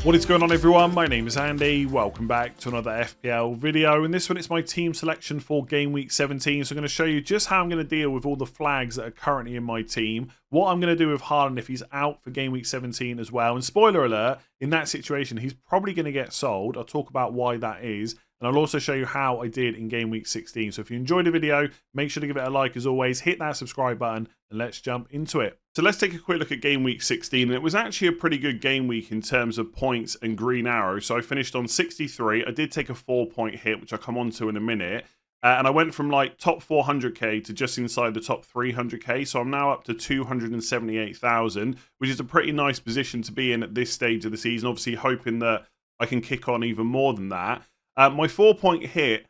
What is going on, everyone? My name is Andy. Welcome back to another FPL video. In this one, it's my team selection for Game Week 17. So I'm going to show you just how I'm going to deal with all the flags that are currently in my team, what I'm going to do with Haaland if he's out for Game Week 17 as well. And spoiler alert, in that situation, he's probably going to get sold. I'll talk about why that is. And I'll also show you how I did in Game Week 16. So if you enjoyed the video, make sure to give it a like as always. Hit that subscribe button and let's jump into it. So let's take a quick look at Game Week 16. And it was actually a pretty good game week in terms of points and green arrow. So I finished on 63. I did take a 4-point hit, which I'll come on to in a minute. And I went from like top 400k to just inside the top 300k. So I'm now up to 278,000, which is a pretty nice position to be in at this stage of the season. Obviously hoping that I can kick on even more than that. My 4-point hit,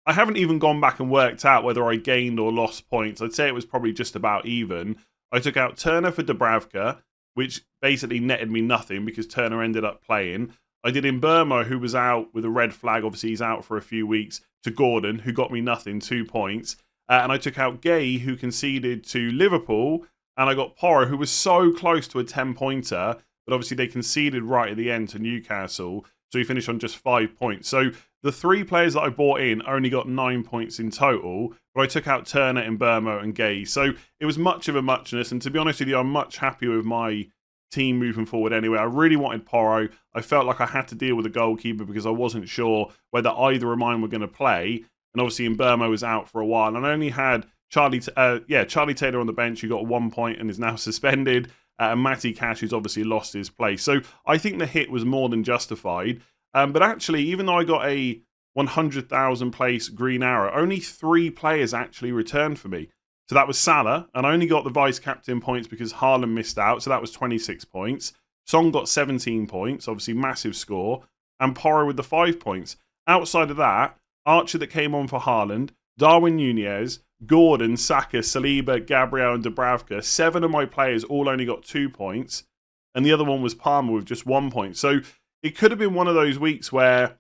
I haven't even gone back and worked out whether I gained or lost points. I'd say it was probably just about even. I took out Turner for Dubravka, which basically netted me nothing because Turner ended up playing. I did in Burma, who was out with a red flag. Obviously, he's out for a few weeks, to Gordon, who got me nothing, 2 points. And I took out Gay, who conceded to Liverpool. And I got Porro, who was so close to a 10-pointer, but obviously they conceded right at the end to Newcastle. So he finished on just 5 points. So the 3 players that I bought in only got 9 points in total, but I took out Turner, Mbeumo and Gay. So it was much of a muchness. And to be honest with you, I'm much happier with my team moving forward anyway. I really wanted Porro. I felt like I had to deal with a goalkeeper because I wasn't sure whether either of mine were going to play. And obviously Mbeumo was out for a while. And I only had Charlie Taylor on the bench, who got 1 point and is now suspended. And Matty Cash, who's obviously lost his place. So I think the hit was more than justified. But actually, even though I got a 100,000 place green arrow, only 3 players actually returned for me. So that was Salah, and I only got the vice-captain points because Haaland missed out, so that was 26 points. Son got 17 points, obviously massive score, and Porro with the 5 points. Outside of that, Archer that came on for Haaland, Darwin Núñez, Gordon, Saka, Saliba, Gabriel and Dubravka. 7 of my players all only got 2 points, and the other one was Palmer with just 1 point. So it could have been one of those weeks where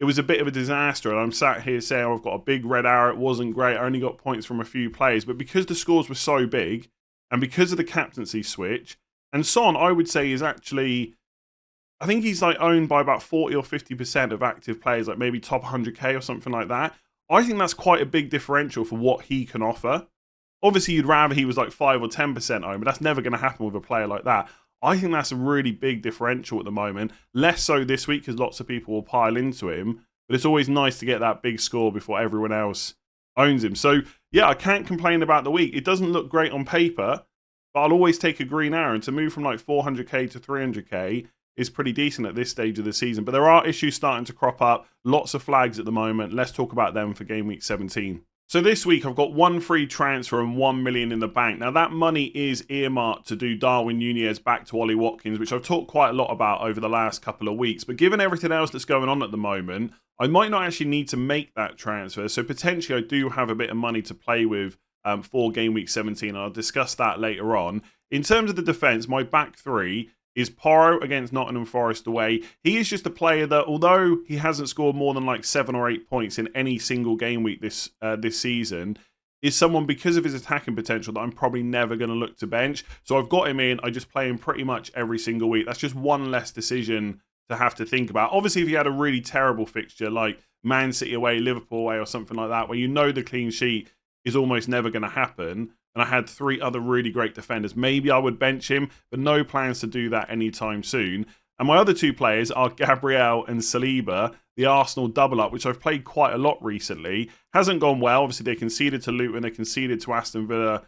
it was a bit of a disaster, and I'm sat here saying, I've got a big red arrow, it wasn't great, I only got points from a few players, but because the scores were so big, and because of the captaincy switch, and Son, I would say, is actually, I think he's like owned by about 40 or 50% of active players, like maybe top 100k or something like that. I think that's quite a big differential for what he can offer. Obviously, you'd rather he was like 5 or 10% owned, but that's never going to happen with a player like that. I think that's a really big differential at the moment. Less so this week because lots of people will pile into him. But it's always nice to get that big score before everyone else owns him. So, yeah, I can't complain about the week. It doesn't look great on paper, but I'll always take a green arrow. And to move from like 400k to 300k is pretty decent at this stage of the season. But there are issues starting to crop up. Lots of flags at the moment. Let's talk about them for Game Week 17. So this week I've got 1 free transfer and 1 million in the bank. Now that money is earmarked to do Darwin Núñez back to Ollie Watkins, which I've talked quite a lot about over the last couple of weeks. But given everything else that's going on at the moment, I might not actually need to make that transfer. So potentially I do have a bit of money to play with for Game Week 17. I'll discuss that later on. In terms of the defence, my back 3 is Porro against Nottingham Forest away. He is just a player that, although he hasn't scored more than like 7 or 8 points in any single game week this season, is someone, because of his attacking potential, that I'm probably never going to look to bench. So I've got him in. I just play him pretty much every single week. That's just one less decision to have to think about. Obviously, if you had a really terrible fixture like Man City away, Liverpool away, or something like that, where you know the clean sheet is almost never going to happen, and I had 3 other really great defenders, maybe I would bench him, but no plans to do that anytime soon. And my other 2 players are Gabriel and Saliba, the Arsenal double-up, which I've played quite a lot recently. Hasn't gone well. Obviously, they conceded to Luton, they conceded to Aston Villa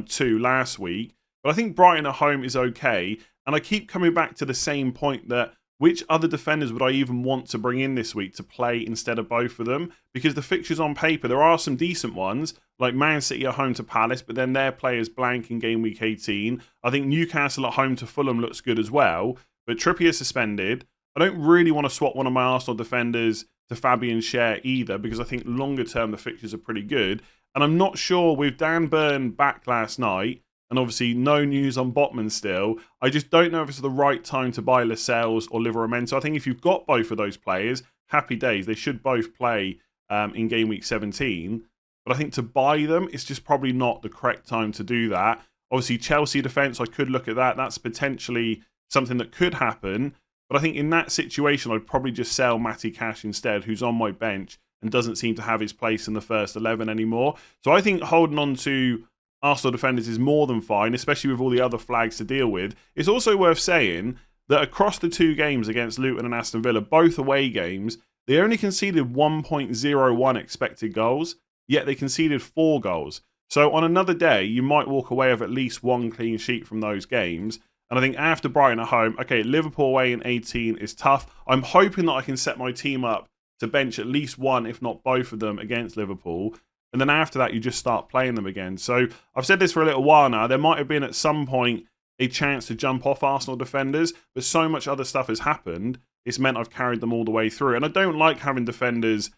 2 last week. But I think Brighton at home is okay. And I keep coming back to the same point that which other defenders would I even want to bring in this week to play instead of both of them? Because the fixtures on paper, there are some decent ones, like Man City at home to Palace, but then their players blank in Game Week 18. I think Newcastle at home to Fulham looks good as well, but Trippier suspended. I don't really want to swap one of my Arsenal defenders to Fabian Schär either, because I think longer term the fixtures are pretty good. And I'm not sure, with Dan Burn back last night, and obviously no news on Botman still, I just don't know if it's the right time to buy Lascelles or Liverpool. So I think if you've got both of those players, happy days. They should both play in Game Week 17. But I think to buy them, it's just probably not the correct time to do that. Obviously, Chelsea defence, I could look at that. That's potentially something that could happen. But I think in that situation, I'd probably just sell Matty Cash instead, who's on my bench and doesn't seem to have his place in the first 11 anymore. So I think holding on to Arsenal defenders is more than fine, especially with all the other flags to deal with. It's also worth saying that across the 2 games against Luton and Aston Villa, both away games, they only conceded 1.01 expected goals, yet they conceded 4 goals. So on another day, you might walk away with at least 1 clean sheet from those games. And I think after Brighton at home, okay, Liverpool away in 18 is tough. I'm hoping that I can set my team up to bench at least 1, if not both of them, against Liverpool. And then after that, you just start playing them again. So I've said this for a little while now. There might have been at some point a chance to jump off Arsenal defenders, but so much other stuff has happened, it's meant I've carried them all the way through. And I don't like having defenders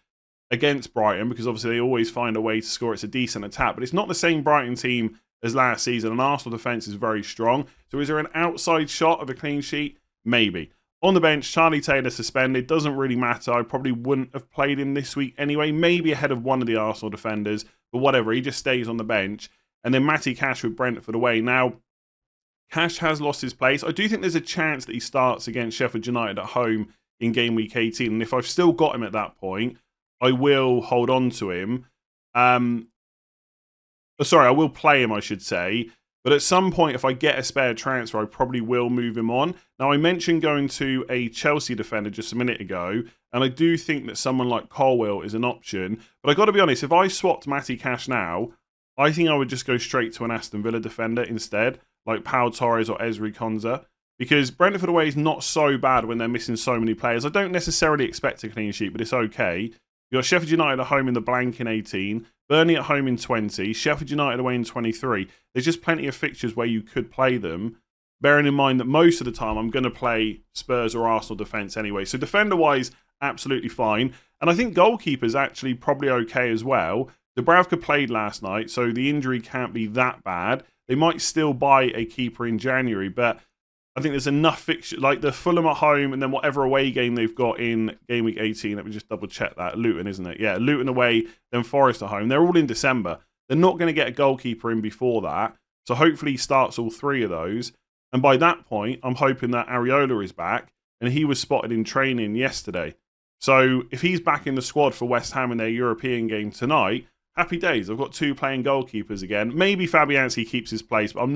against Brighton because obviously they always find a way to score. It's a decent attack, but it's not the same Brighton team as last season, and Arsenal defence is very strong. So is there an outside shot of a clean sheet? Maybe. On the bench, Charlie Taylor suspended. Doesn't really matter. I probably wouldn't have played him this week anyway. Maybe ahead of one of the Arsenal defenders, but whatever. He just stays on the bench. And then Matty Cash with Brentford away. Now, Cash has lost his place. I do think there's a chance that he starts against Sheffield United at home in game week 18. And if I've still got him at that point, I will hold on to him. I will play him, I should say. But at some point, if I get a spare transfer, I probably will move him on. Now, I mentioned going to a Chelsea defender just a minute ago, and I do think that someone like Colwill is an option. But I got to be honest, if I swapped Matty Cash now, I think I would just go straight to an Aston Villa defender instead, like Pau Torres or Ezri Konsa. Because Brentford away is not so bad when they're missing so many players. I don't necessarily expect a clean sheet, but it's okay. You've got Sheffield United at home in the blank in 18, Burnley at home in 20, Sheffield United away in 23. There's just plenty of fixtures where you could play them, bearing in mind that most of the time I'm going to play Spurs or Arsenal defence anyway. So defender-wise, absolutely fine. And I think goalkeeper's actually probably okay as well. Dubravka played last night, so the injury can't be that bad. They might still buy a keeper in January, but I think there's enough fixtures, like the Fulham at home and then whatever away game they've got in game week 18. Let me just double check that. Luton, isn't it? Yeah, Luton away, then Forest at home. They're all in December. They're not going to get a goalkeeper in before that. So hopefully he starts all 3 of those. And by that point, I'm hoping that Areola is back. And he was spotted in training yesterday. So if he's back in the squad for West Ham in their European game tonight, happy days. I've got 2 playing goalkeepers again. Maybe Fabianski keeps his place, but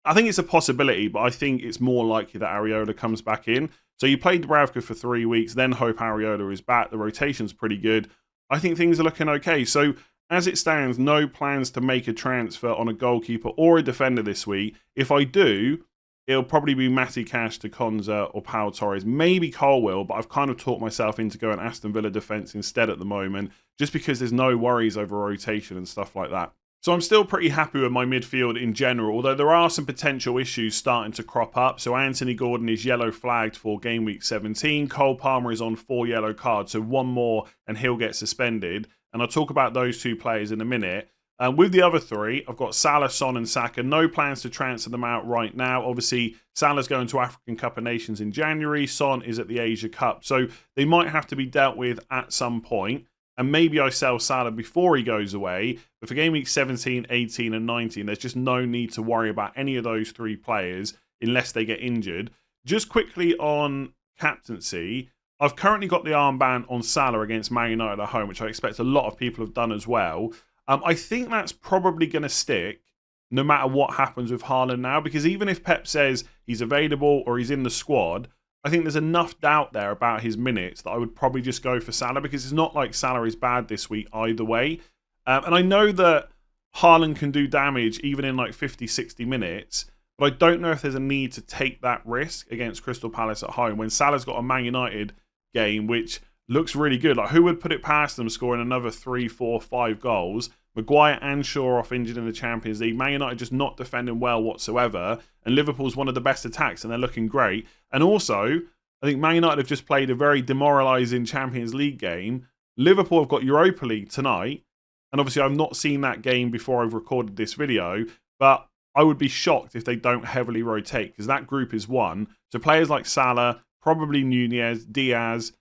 I think it's a possibility, but I think it's more likely that Areola comes back in. So you play Dubravka for 3 weeks, then hope Areola is back. The rotation's pretty good. I think things are looking okay. So as it stands, no plans to make a transfer on a goalkeeper or a defender this week. If I do, it'll probably be Matty Cash to Konsa or Pau Torres. Maybe Colwill, but I've kind of talked myself into going Aston Villa defence instead at the moment, just because there's no worries over rotation and stuff like that. So I'm still pretty happy with my midfield in general, although there are some potential issues starting to crop up. So Anthony Gordon is yellow flagged for game week 17. Cole Palmer is on 4 yellow cards, so 1 more and he'll get suspended. And I'll talk about those 2 players in a minute. With the other 3, I've got Salah, Son and Saka. No plans to transfer them out right now. Obviously, Salah's going to African Cup of Nations in January. Son is at the Asia Cup. So they might have to be dealt with at some point. And maybe I sell Salah before he goes away. But for game week 17, 18 and 19, there's just no need to worry about any of those 3 players unless they get injured. Just quickly on captaincy, I've currently got the armband on Salah against Man United at home, which I expect a lot of people have done as well. I think that's probably going to stick no matter what happens with Haaland now, because even if Pep says he's available or he's in the squad, I think there's enough doubt there about his minutes that I would probably just go for Salah, because it's not like Salah is bad this week either way. And I know that Haaland can do damage even in like 50, 60 minutes, but I don't know if there's a need to take that risk against Crystal Palace at home when Salah's got a Man United game which looks really good. Like, who would put it past them scoring another 3, 4, 5 goals? Maguire and Shaw off injured in the Champions League. Man United just not defending well whatsoever. And Liverpool's one of the best attacks and they're looking great. And also, I think Man United have just played a very demoralising Champions League game. Liverpool have got Europa League tonight. And obviously I've not seen that game before I've recorded this video. But I would be shocked if they don't heavily rotate, because that group is one. So players like Salah, probably Nunez, Diaz,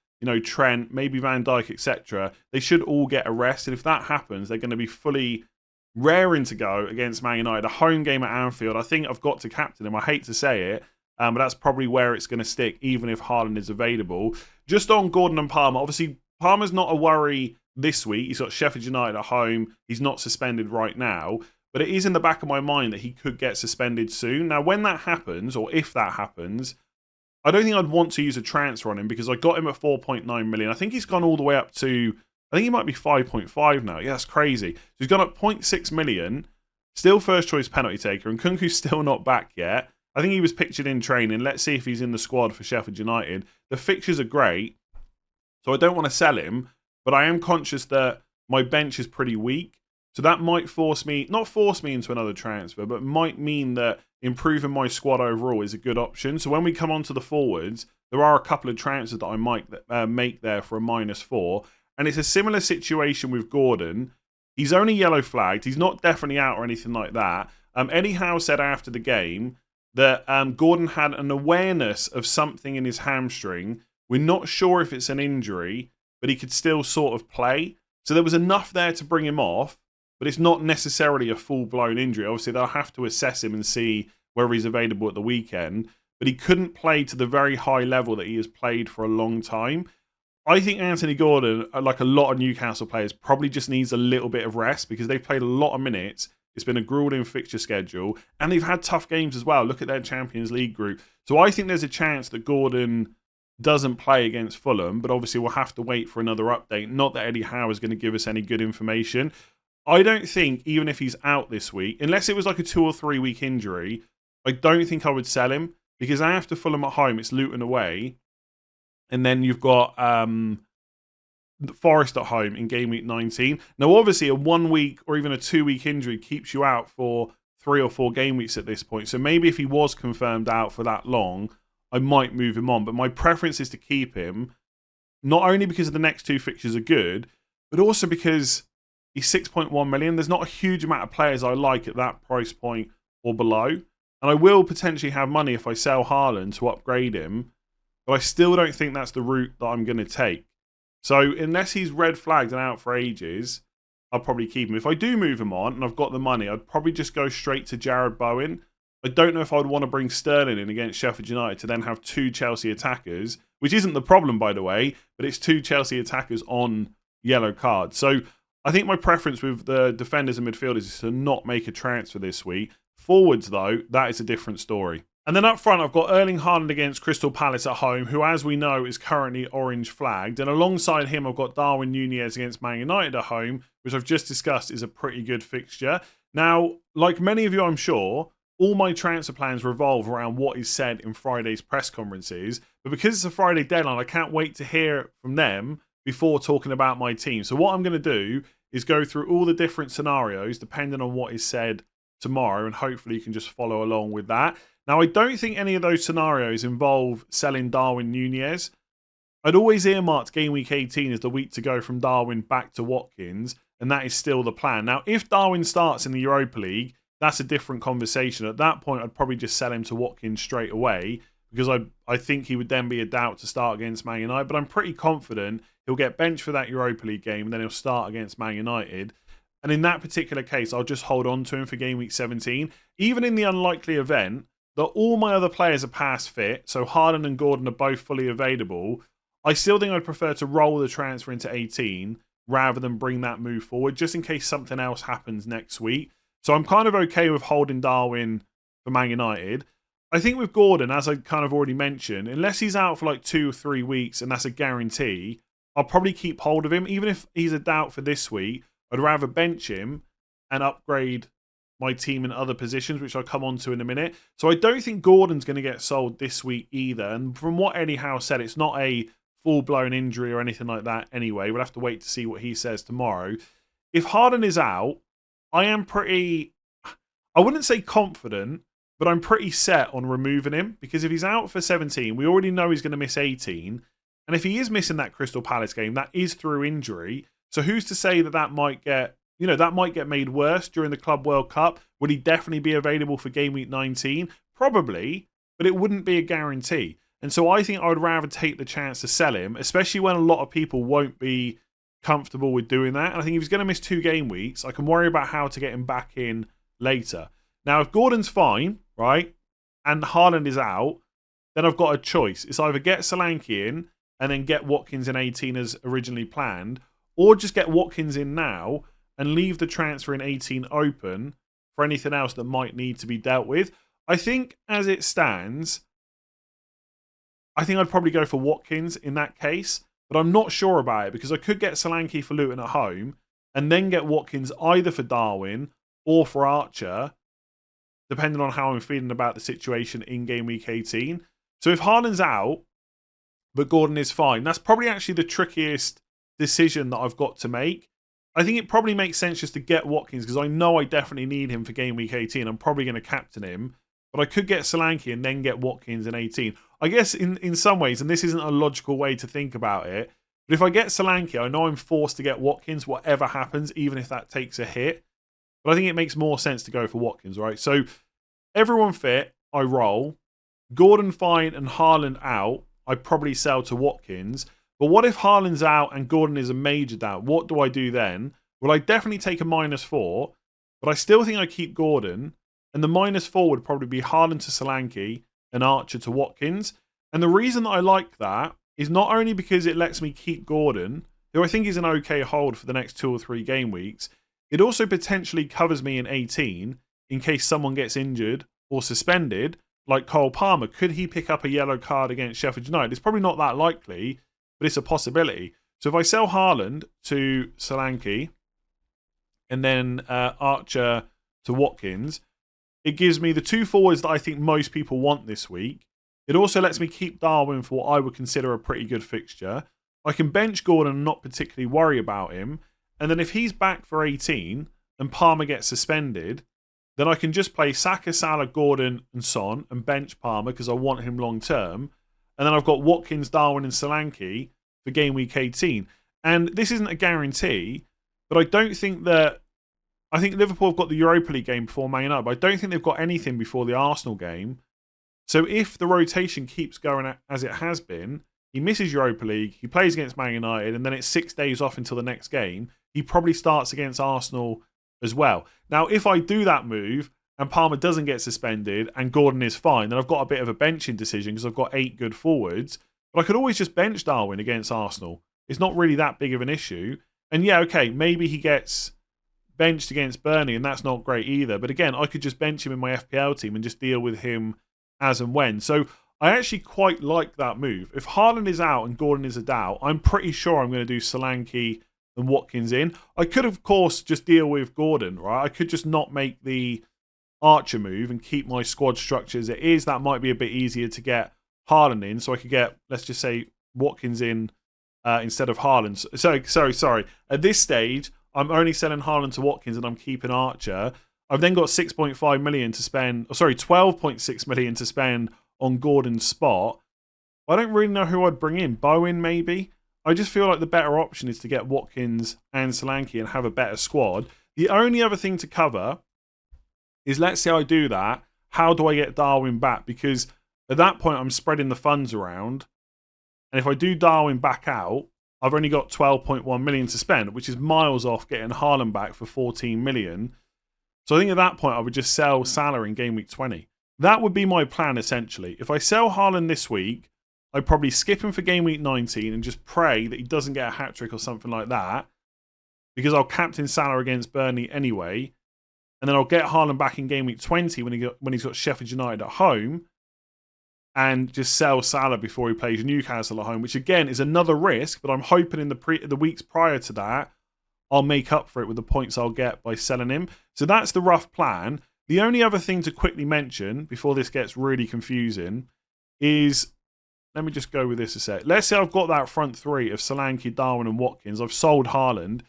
Trent, maybe Van Dijk, etc. They should all get a rest. And if that happens, they're going to be fully raring to go against Man United. A home game at Anfield. I think I've got to captain him. I hate to say it. but that's probably where it's going to stick, even if Haaland is available. Just on Gordon and Palmer, obviously Palmer's not a worry this week. He's got Sheffield United at home. He's not suspended right now, but it is in the back of my mind that he could get suspended soon. Now, when that happens, or if that happens, I don't think I'd want to use a transfer on him because I got him at 4.9 million. I think he's gone all the way up to, I think he might be 5.5 now. Yeah, that's crazy. So he's gone up 0.6 million, still first choice penalty taker, and Kunku's still not back yet. I think he was pictured in training. Let's see if he's in the squad for Sheffield United. The fixtures are great, so I don't want to sell him, but I am conscious that my bench is pretty weak. So that might force me, not force me into another transfer, but might mean that improving my squad overall is a good option. So when we come on to the forwards, there are a couple of transfers that I might make there for a -4. And it's a similar situation with Gordon. He's only yellow flagged. He's not definitely out or anything like that. Eddie Howe said after the game that Gordon had an awareness of something in his hamstring. We're not sure if it's an injury, but he could still sort of play. So there was enough there to bring him off, but it's not necessarily a full-blown injury. Obviously, they'll have to assess him and see whether he's available at the weekend. But he couldn't play to the very high level that he has played for a long time. I think Anthony Gordon, like a lot of Newcastle players, probably just needs a little bit of rest because they've played a lot of minutes. It's been a grueling fixture schedule, and they've had tough games as well. Look at their Champions League group. So I think there's a chance that Gordon doesn't play against Fulham, but obviously we'll have to wait for another update. Not that Eddie Howe is going to give us any good information. I don't think, even if he's out this week, unless it was like a 2 or 3 week injury, I don't think I would sell him because after Fulham at home, it's Luton away. And then you've got Forest at home in game week 19. Now, obviously, a 1 week or even a 2 week injury keeps you out for 3 or 4 game weeks at this point. So maybe if he was confirmed out for that long, I might move him on. But my preference is to keep him, not only because the next 2 fixtures are good, but also because he's 6.1 million. There's not a huge amount of players I like at that price point or below. And I will potentially have money if I sell Haaland to upgrade him. But I still don't think that's the route that I'm going to take. So unless he's red flagged and out for ages, I'll probably keep him. If I do move him on and I've got the money, I'd probably just go straight to Jared Bowen. I don't know if I'd want to bring Sterling in against Sheffield United to then have 2 Chelsea attackers, which isn't the problem, by the way, but it's 2 Chelsea attackers on yellow cards. So I think my preference with the defenders and midfielders is to not make a transfer this week. Forwards, though, that is a different story. And then up front, I've got Erling Haaland against Crystal Palace at home, who, as we know, is currently orange flagged. And alongside him, I've got Darwin Núñez against Man United at home, which I've just discussed is a pretty good fixture. Now, like many of you, I'm sure, all my transfer plans revolve around what is said in Friday's press conferences. But because it's a Friday deadline, I can't wait to hear from them before talking about my team. So what I'm going to do is go through all the different scenarios, depending on what is said tomorrow, and hopefully you can just follow along with that. Now, I don't think any of those scenarios involve selling Darwin Núñez. I'd always earmarked game week 18 as the week to go from Darwin back to Watkins, and that is still the plan. Now, if Darwin starts in the Europa League, that's a different conversation. At that point, I'd probably just sell him to Watkins straight away because I think he would then be a doubt to start against Man United. But I'm pretty confident he'll get benched for that Europa League game and then he'll start against Man United. And in that particular case, I'll just hold on to him for game week 17. Even in the unlikely event that all my other players are past fit, so Haaland and Gordon are both fully available, I still think I'd prefer to roll the transfer into 18 rather than bring that move forward, just in case something else happens next week. So I'm kind of okay with holding Darwin for Man United. I think with Gordon, as I kind of already mentioned, unless he's out for like 2 or 3 weeks and that's a guarantee, I'll probably keep hold of him. Even if he's a doubt for this week, I'd rather bench him and upgrade my team in other positions, which I'll come on to in a minute. So I don't think Gordon's going to get sold this week either. And from what Eddie Howe said, it's not a full-blown injury or anything like that anyway. We'll have to wait to see what he says tomorrow. If Haaland is out, I am pretty, I wouldn't say confident, but I'm pretty set on removing him. Because if he's out for 17, we already know he's going to miss 18. And if he is missing that Crystal Palace game, that is through injury. So who's to say that that might get, that might get made worse during the Club World Cup? Would he definitely be available for game week 19? Probably, but it wouldn't be a guarantee. And so I think I would rather take the chance to sell him, especially when a lot of people won't be comfortable with doing that. And I think if he's going to miss 2 game weeks, I can worry about how to get him back in later. Now, if Gordon's fine, right, and Haaland is out, then I've got a choice. It's either get Solanke in and then get Watkins in 18 as originally planned, or just get Watkins in now and leave the transfer in 18 open for anything else that might need to be dealt with. I think as it stands, I think I'd probably go for Watkins in that case, but I'm not sure about it because I could get Solanke for Luton at home and then get Watkins either for Darwin or for Archer, depending on how I'm feeling about the situation in game week 18. So if Haaland's out, but Gordon is fine, that's probably actually the trickiest decision that I've got to make. I think it probably makes sense just to get Watkins because I know I definitely need him for game week 18. I'm probably going to captain him, but I could get Solanke and then get Watkins in 18. I guess in some ways, and this isn't a logical way to think about it, but if I get Solanke, I know I'm forced to get Watkins whatever happens, even if that takes a hit. But I think it makes more sense to go for Watkins, right? So everyone fit, I roll. Gordon fine and Haaland out, I probably sell to Watkins. But what if Haaland's out and Gordon is a major doubt? What do I do then? Well, I definitely take a -4, but I still think I keep Gordon. And the -4 would probably be Haaland to Solanke and Archer to Watkins. And the reason that I like that is not only because it lets me keep Gordon, who I think is an okay hold for the next 2 or 3 game weeks, it also potentially covers me in 18 in case someone gets injured or suspended, like Cole Palmer. Could he pick up a yellow card against Sheffield United? It's probably not that likely, but it's a possibility. So if I sell Haaland to Solanke and then Archer to Watkins, it gives me the 2 forwards that I think most people want this week. It also lets me keep Darwin for what I would consider a pretty good fixture. I can bench Gordon and not particularly worry about him. And then if he's back for 18 and Palmer gets suspended, then I can just play Saka, Salah, Gordon and Son and bench Palmer because I want him long term. And then I've got Watkins, Darwin and Solanke for game week 18. And this isn't a guarantee, but I don't think that... I think Liverpool have got the Europa League game before Man United, but I don't think they've got anything before the Arsenal game. So if the rotation keeps going as it has been, he misses Europa League, he plays against Man United, and then it's 6 days off until the next game, he probably starts against Arsenal as well. Now, if I do that move and Palmer doesn't get suspended and Gordon is fine, then I've got a bit of a benching decision because I've got 8 good forwards. But I could always just bench Darwin against Arsenal. It's not really that big of an issue. And yeah, okay, maybe he gets benched against Burnley and that's not great either. But again, I could just bench him in my FPL team and just deal with him as and when. So I actually quite like that move. If Haaland is out and Gordon is a doubt, I'm pretty sure I'm going to do Solanke and Watkins in. I could, of course, just deal with Gordon, right? I could just not make the Archer move and keep my squad structure as it is. That might be a bit easier to get Haaland in. So I could get, let's just say, Watkins in instead of Haaland. Sorry. At this stage, I'm only selling Haaland to Watkins and I'm keeping Archer. I've then got 6.5 million to spend, 12.6 million to spend on Gordon's spot. I don't really know who I'd bring in. Bowen, maybe? I just feel like the better option is to get Watkins and Solanke and have a better squad. The only other thing to cover is, let's say I do that, how do I get Darwin back? Because at that point, I'm spreading the funds around. And if I do Darwin back out, I've only got 12.1 million to spend, which is miles off getting Haaland back for 14 million. So I think at that point, I would just sell Salah in game week 20. That would be my plan, essentially. If I sell Haaland this week, I'd probably skip him for game week 19 and just pray that he doesn't get a hat-trick or something like that, because I'll captain Salah against Burnley anyway. And then I'll get Haaland back in game week 20 when he's got Sheffield United at home, and just sell Salah before he plays Newcastle at home, which again is another risk, but I'm hoping in the weeks prior to that, I'll make up for it with the points I'll get by selling him. So that's the rough plan. The only other thing to quickly mention before this gets really confusing is, let me just go with this a sec. Let's say I've got that front three of Solanke, Darwin and Watkins. I've sold Haaland.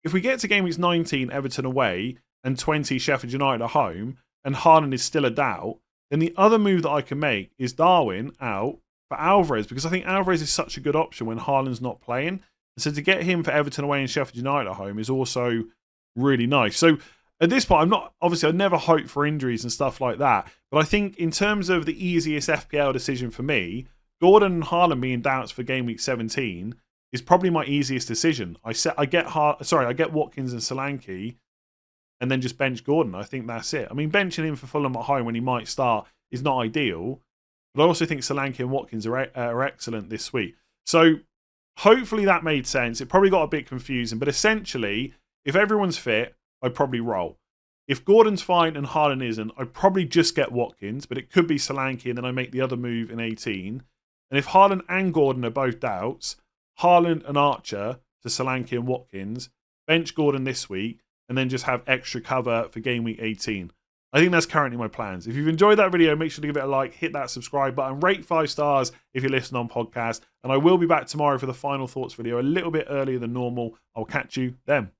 If we get to game weeks 19, Everton away, and 20, Sheffield United at home, and Haaland is still a doubt, then the other move that I can make is Darwin out for Alvarez, because I think Alvarez is such a good option when Haaland's not playing. And so to get him for Everton away and Sheffield United at home is also really nice. So at this point, I never hope for injuries and stuff like that. But I think in terms of the easiest FPL decision for me, Gordon and Haaland being doubts for game week 17 is probably my easiest decision. I get Watkins and Solanke, and then just bench Gordon. I think that's it. I mean, benching him for Fulham at home when he might start is not ideal, But I also think Solanke and Watkins are excellent this week. So hopefully that made sense. It probably got a bit confusing, but essentially, if everyone's fit, I'd probably roll. If Gordon's fine and Haaland isn't, I'd probably just get Watkins, but it could be Solanke and then I make the other move in 18. And if Haaland and Gordon are both doubts, Haaland and Archer to Solanke and Watkins, bench Gordon this week, and then just have extra cover for game week 18. I think that's currently my plans. If you've enjoyed that video, make sure to give it a like, hit that subscribe button, rate 5 stars if you're listening on podcast. And I will be back tomorrow for the final thoughts video a little bit earlier than normal. I'll catch you then.